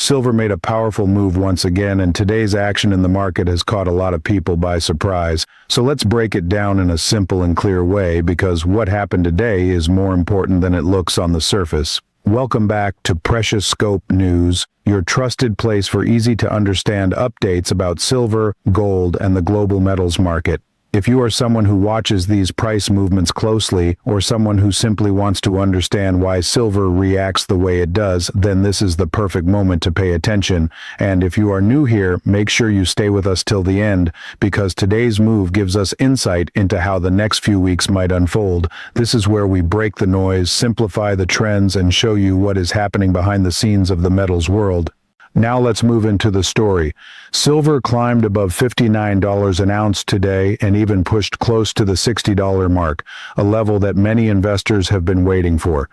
Silver made a powerful move once again, and today's action in the market has caught a lot of people by surprise. So let's break it down in a simple and clear way, because what happened today is more important than it looks on the surface. Welcome back to PreciousScope News, your trusted place for easy-to-understand updates about silver, gold, and the global metals market. If you are someone who watches these price movements closely, or someone who simply wants to understand why silver reacts the way it does, then this is the perfect moment to pay attention. And if you are new here, make sure you stay with us till the end, because today's move gives us insight into how the next few weeks might unfold. This is where we break the noise, simplify the trends, and show you what is happening behind the scenes of the metals world. Now let's move into the story. Silver climbed above $59 an ounce today and even pushed close to the $60 mark, a level that many investors have been waiting for.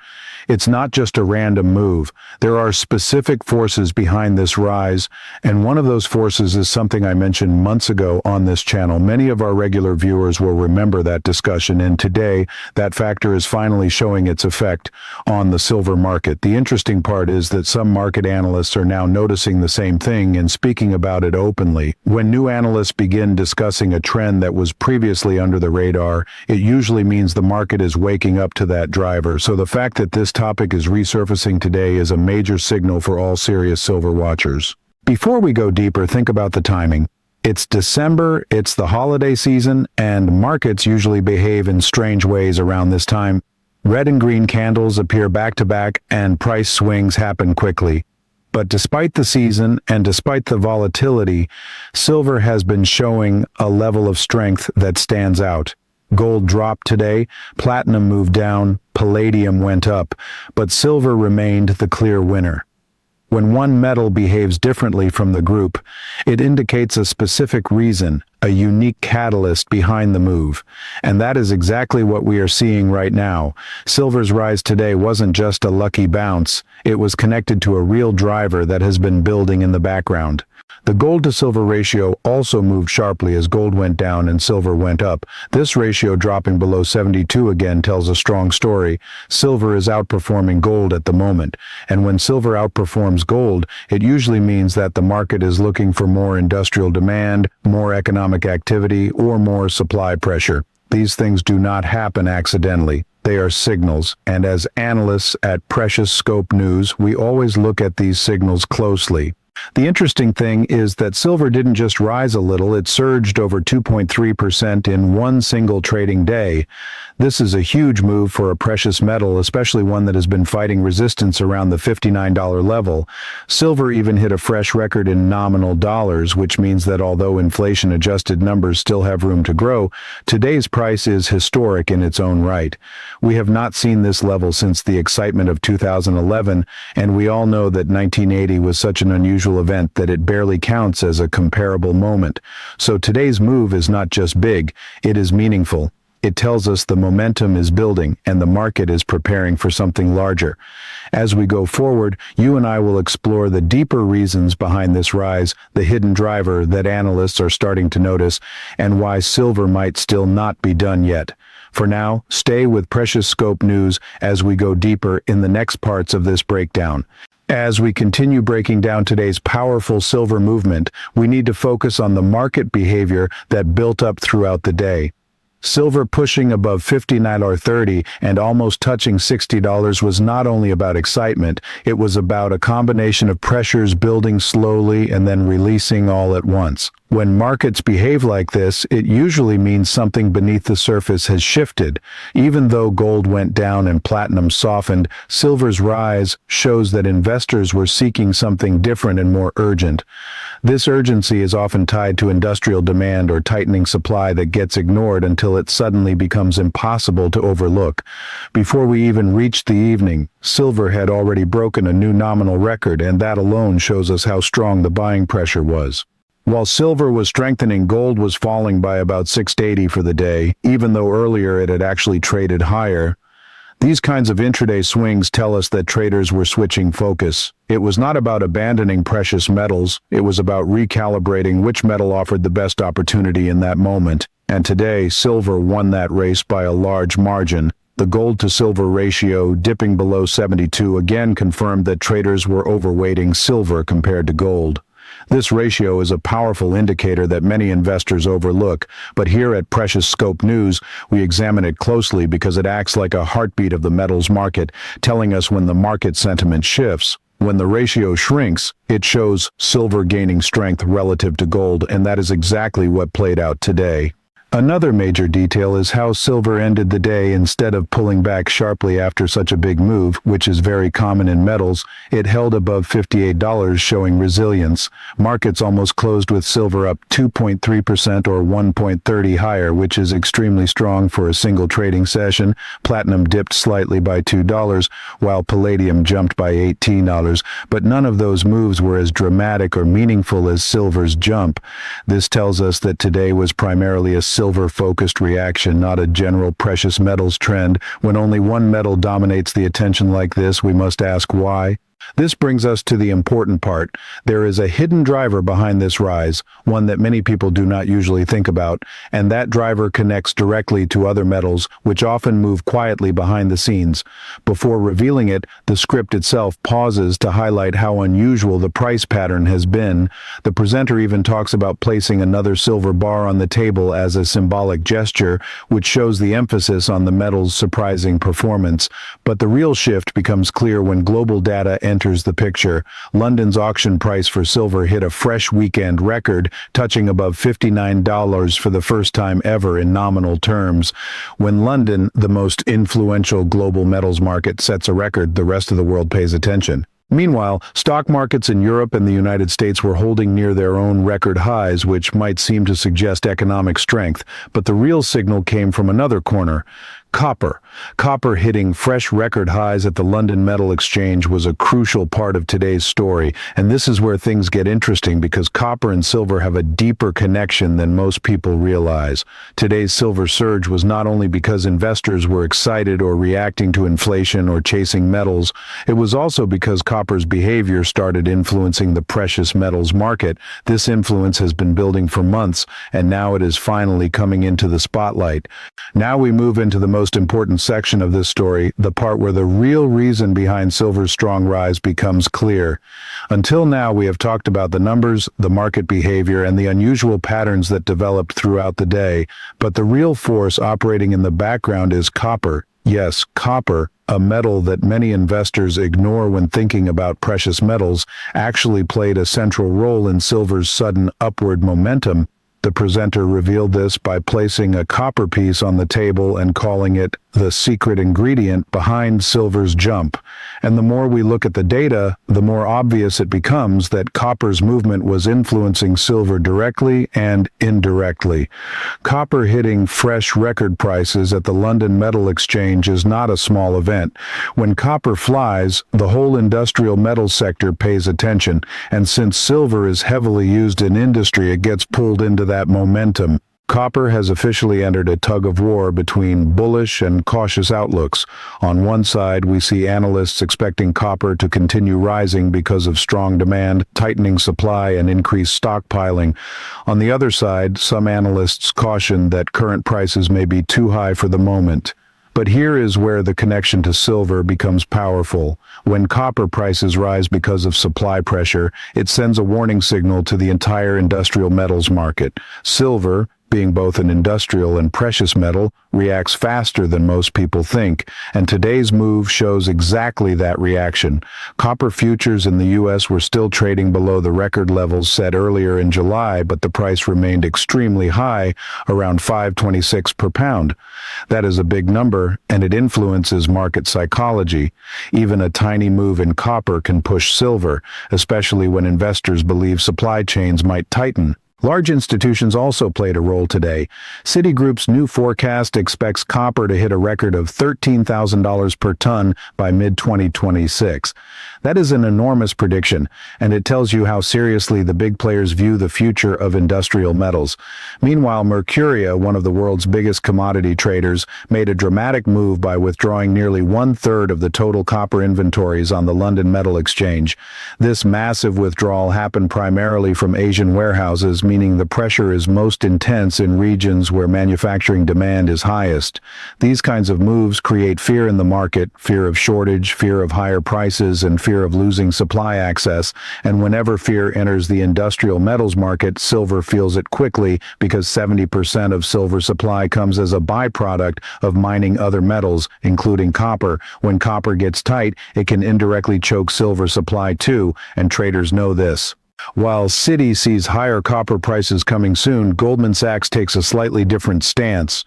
It's not just a random move. There are specific forces behind this rise, and one of those forces is something I mentioned months ago on this channel. Many of our regular viewers will remember that discussion, and today that factor is finally showing its effect on the silver market. The interesting part is that some market analysts are now noticing the same thing and speaking about it openly. When new analysts begin discussing a trend that was previously under the radar, it usually means the market is waking up to that driver. So the fact that this topic is resurfacing today is a major signal for all serious silver watchers. Before we go deeper, think about the timing. It's December, it's the holiday season, and markets usually behave in strange ways around this time. Red and green candles appear back to back, and price swings happen quickly. But despite the season and despite the volatility, silver has been showing a level of strength that stands out. Gold dropped today, platinum moved down, palladium went up, but silver remained the clear winner. When one metal behaves differently from the group, it indicates a specific reason, a unique catalyst behind the move. And that is exactly what we are seeing right now. Silver's rise today wasn't just a lucky bounce, it was connected to a real driver that has been building in the background. The gold to silver ratio also moved sharply as gold went down and silver went up. This ratio dropping below 72 again tells a strong story. Silver is outperforming gold at the moment, and when silver outperforms gold, it usually means that the market is looking for more industrial demand, more economic activity, or more supply pressure. These things do not happen accidentally. They are signals, and as analysts at PreciousScope News, we always look at these signals closely. The interesting thing is that silver didn't just rise a little, it surged over 2.3% in one single trading day. This is a huge move for a precious metal, especially one that has been fighting resistance around the $59 level. Silver even hit a fresh record in nominal dollars, which means that although inflation-adjusted numbers still have room to grow, today's price is historic in its own right. We have not seen this level since the excitement of 2011, and we all know that 1980 was such an unusual event that it barely counts as a comparable moment. So today's move is not just big, it is meaningful. It tells us the momentum is building and the market is preparing for something larger. As we go forward, you and I will explore the deeper reasons behind this rise, the hidden driver that analysts are starting to notice, and why silver might still not be done yet. For now, stay with PreciousScope News as we go deeper in the next parts of this breakdown. As we continue breaking down today's powerful silver movement, we need to focus on the market behavior that built up throughout the day. Silver pushing above $59.30 and almost touching $60 was not only about excitement, it was about a combination of pressures building slowly and then releasing all at once. When markets behave like this, it usually means something beneath the surface has shifted. Even though gold went down and platinum softened, silver's rise shows that investors were seeking something different and more urgent. This urgency is often tied to industrial demand or tightening supply that gets ignored until it suddenly becomes impossible to overlook. Before we even reached the evening, silver had already broken a new nominal record, and that alone shows us how strong the buying pressure was. While silver was strengthening, gold was falling by about 680 for the day, even though earlier it had actually traded higher. These kinds of intraday swings tell us that traders were switching focus. It was not about abandoning precious metals, it was about recalibrating which metal offered the best opportunity in that moment. And today, silver won that race by a large margin. The gold to silver ratio dipping below 72 again confirmed that traders were overweighting silver compared to gold. This ratio is a powerful indicator that many investors overlook, but here at PreciousScope News, we examine it closely because it acts like a heartbeat of the metals market, telling us when the market sentiment shifts. When the ratio shrinks, it shows silver gaining strength relative to gold, and that is exactly what played out today. Another major detail is how silver ended the day. Instead of pulling back sharply after such a big move, which is very common in metals, it held above $58, showing resilience. Markets almost closed with silver up 2.3% or 1.30 higher, which is extremely strong for a single trading session. Platinum dipped slightly by $2, while palladium jumped by $18, but none of those moves were as dramatic or meaningful as silver's jump. This tells us that today was primarily a silver-focused reaction, not a general precious metals trend. When only one metal dominates the attention like this, we must ask why. This brings us to the important part. There is a hidden driver behind this rise, one that many people do not usually think about, and that driver connects directly to other metals, which often move quietly behind the scenes. Before revealing it, the script itself pauses to highlight how unusual the price pattern has been. The presenter even talks about placing another silver bar on the table as a symbolic gesture, which shows the emphasis on the metal's surprising performance. But the real shift becomes clear when global data enters the picture. London's auction price for silver hit a fresh weekend record, touching above $59 for the first time ever in nominal terms. When London, the most influential global metals market, sets a record, the rest of the world pays attention. Meanwhile, stock markets in Europe and the United States were holding near their own record highs, which might seem to suggest economic strength, but the real signal came from another corner. Copper. Copper hitting fresh record highs at the London Metal Exchange was a crucial part of today's story, and this is where things get interesting because copper and silver have a deeper connection than most people realize. Today's silver surge was not only because investors were excited or reacting to inflation or chasing metals, it was also because copper's behavior started influencing the precious metals market. This influence has been building for months, and now it is finally coming into the spotlight. Now we move into the most important section of this story, the part where the real reason behind silver's strong rise becomes clear. Until now, we have talked about the numbers, the market behavior, and the unusual patterns that developed throughout the day, but the real force operating in the background is copper. Yes, copper, a metal that many investors ignore when thinking about precious metals, actually played a central role in silver's sudden upward momentum. The presenter revealed this by placing a copper piece on the table and calling it the secret ingredient behind silver's jump. And the more we look at the data, the more obvious it becomes that copper's movement was influencing silver directly and indirectly. Copper hitting fresh record prices at the London Metal Exchange is not a small event. When copper flies, the whole industrial metals sector pays attention, and since silver is heavily used in industry, it gets pulled into that momentum. Copper has officially entered a tug-of-war between bullish and cautious outlooks. On one side, we see analysts expecting copper to continue rising because of strong demand, tightening supply, and increased stockpiling. On the other side, some analysts caution that current prices may be too high for the moment. But here is where the connection to silver becomes powerful. When copper prices rise because of supply pressure, it sends a warning signal to the entire industrial metals market. Silver, being both an industrial and precious metal, reacts faster than most people think, and today's move shows exactly that reaction. Copper futures in the U.S. were still trading below the record levels set earlier in July, but the price remained extremely high, around $5.26 per pound. That is a big number, and it influences market psychology. Even a tiny move in copper can push silver, especially when investors believe supply chains might tighten. Large institutions also played a role today. Citigroup's new forecast expects copper to hit a record of $13,000 per ton by mid-2026. That is an enormous prediction, and it tells you how seriously the big players view the future of industrial metals. Meanwhile, Mercuria, one of the world's biggest commodity traders, made a dramatic move by withdrawing nearly one-third of the total copper inventories on the London Metal Exchange. This massive withdrawal happened primarily from Asian warehouses, meaning the pressure is most intense in regions where manufacturing demand is highest. These kinds of moves create fear in the market, fear of shortage, fear of higher prices, and fear of losing supply access. And whenever fear enters the industrial metals market, silver feels it quickly because 70% of silver supply comes as a byproduct of mining other metals, including copper. When copper gets tight, it can indirectly choke silver supply too, and traders know this. While Citi sees higher copper prices coming soon, Goldman Sachs takes a slightly different stance.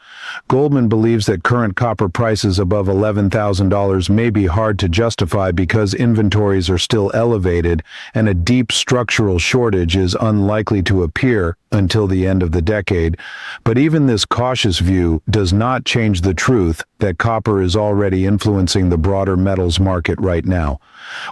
Goldman believes that current copper prices above $11,000 may be hard to justify because inventories are still elevated and a deep structural shortage is unlikely to appear until the end of the decade. But even this cautious view does not change the truth that copper is already influencing the broader metals market right now.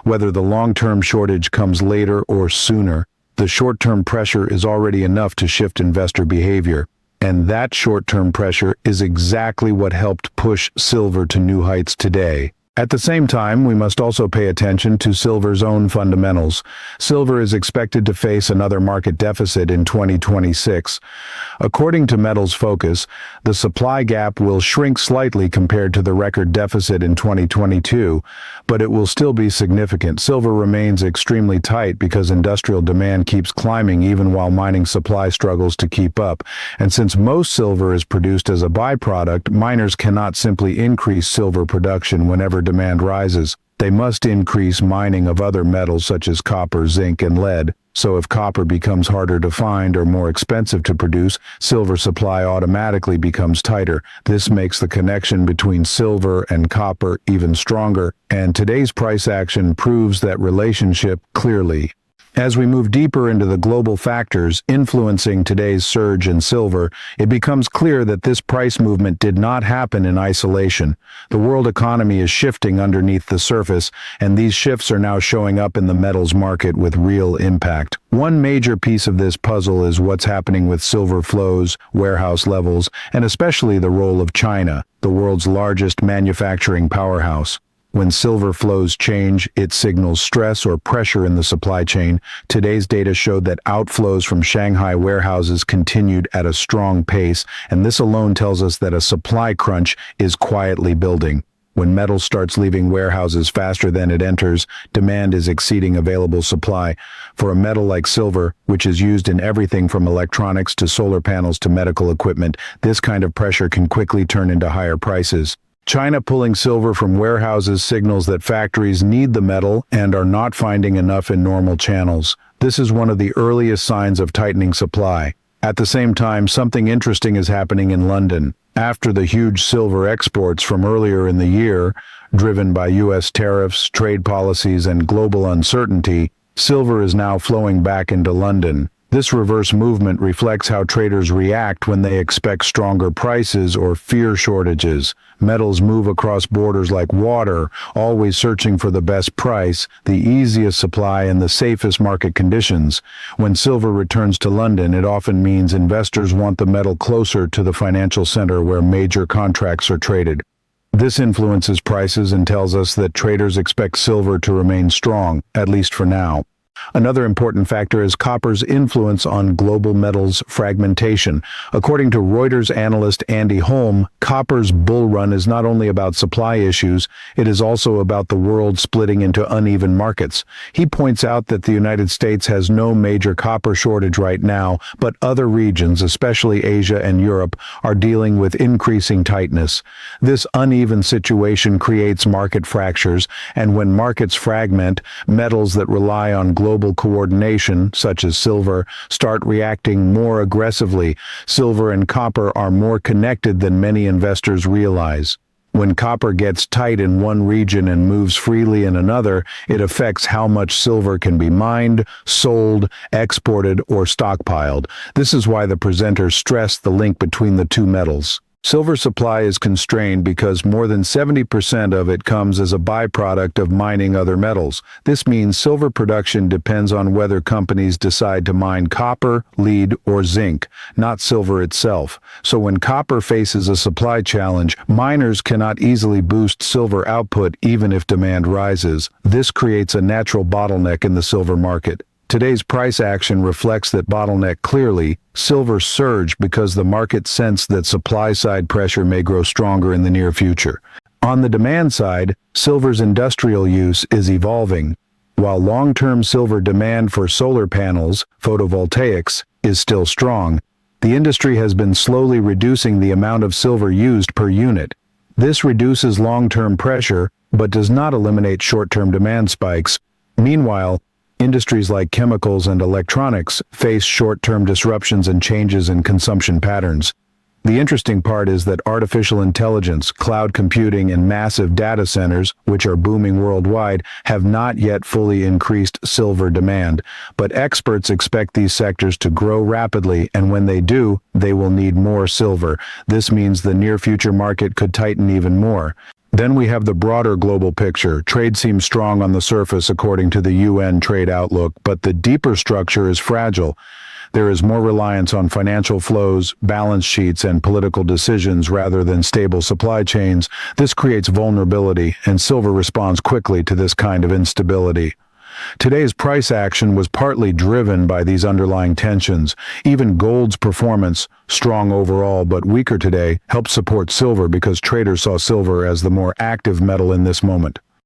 Whether the long-term shortage comes later or sooner, the short-term pressure is already enough to shift investor behavior. And that short-term pressure is exactly what helped push silver to new heights today. At the same time, we must also pay attention to silver's own fundamentals. Silver is expected to face another market deficit in 2026. According to Metals Focus, the supply gap will shrink slightly compared to the record deficit in 2022, but it will still be significant. Silver remains extremely tight because industrial demand keeps climbing even while mining supply struggles to keep up. And since most silver is produced as a byproduct, miners cannot simply increase silver production whenever demand rises. They must increase mining of other metals such as copper, zinc, and lead. So if copper becomes harder to find or more expensive to produce, silver supply automatically becomes tighter. This makes the connection between silver and copper even stronger, and today's price action proves that relationship clearly. As we move deeper into the global factors influencing today's surge in silver, it becomes clear that this price movement did not happen in isolation. The world economy is shifting underneath the surface, and these shifts are now showing up in the metals market with real impact. One major piece of this puzzle is what's happening with silver flows, warehouse levels, and especially the role of China, the world's largest manufacturing powerhouse. When silver flows change, it signals stress or pressure in the supply chain. Today's data showed that outflows from Shanghai warehouses continued at a strong pace, and this alone tells us that a supply crunch is quietly building. When metal starts leaving warehouses faster than it enters, demand is exceeding available supply. For a metal like silver, which is used in everything from electronics to solar panels to medical equipment, this kind of pressure can quickly turn into higher prices. China pulling silver from warehouses signals that factories need the metal and are not finding enough in normal channels. This is one of the earliest signs of tightening supply. At the same time, something interesting is happening in London. After the huge silver exports from earlier in the year, driven by U.S. tariffs, trade policies, and global uncertainty, silver is now flowing back into London. This reverse movement reflects how traders react when they expect stronger prices or fear shortages. Metals move across borders like water, always searching for the best price, the easiest supply, and the safest market conditions. When silver returns to London, it often means investors want the metal closer to the financial center where major contracts are traded. This influences prices and tells us that traders expect silver to remain strong, at least for now. Another important factor is copper's influence on global metals fragmentation. According to Reuters analyst Andy Holm, copper's bull run is not only about supply issues, it is also about the world splitting into uneven markets. He points out that the United States has no major copper shortage right now, but other regions, especially Asia and Europe, are dealing with increasing tightness. This uneven situation creates market fractures, and when markets fragment, metals that rely on global coordination, such as silver, start reacting more aggressively. Silver and copper are more connected than many investors realize. When copper gets tight in one region and moves freely in another, it affects how much silver can be mined, sold, exported, or stockpiled. This is why the presenters stress the link between the two metals. Silver supply is constrained because more than 70% of it comes as a byproduct of mining other metals. This means silver production depends on whether companies decide to mine copper, lead, or zinc, not silver itself. So when copper faces a supply challenge, miners cannot easily boost silver output even if demand rises. This creates a natural bottleneck in the silver market. Today's price action reflects that bottleneck clearly. Silver surged because the market sensed that supply-side pressure may grow stronger in the near future. On the demand side, silver's industrial use is evolving. While long-term silver demand for solar panels, photovoltaics, is still strong, the industry has been slowly reducing the amount of silver used per unit. This reduces long-term pressure, but does not eliminate short-term demand spikes. Meanwhile, industries like chemicals and electronics face short-term disruptions and changes in consumption patterns. The interesting part is that artificial intelligence, cloud computing, and massive data centers, which are booming worldwide, have not yet fully increased silver demand. But experts expect these sectors to grow rapidly, and when they do, they will need more silver. This means the near-future market could tighten even more. Then we have the broader global picture. Trade seems strong on the surface according to the UN trade outlook, but the deeper structure is fragile. There is more reliance on financial flows, balance sheets, and political decisions rather than stable supply chains. This creates vulnerability, and silver responds quickly to this kind of instability. Today's price action was partly driven by these underlying tensions. Even gold's performance, strong overall but weaker today, helped support silver because traders saw silver as the more active metal in this moment.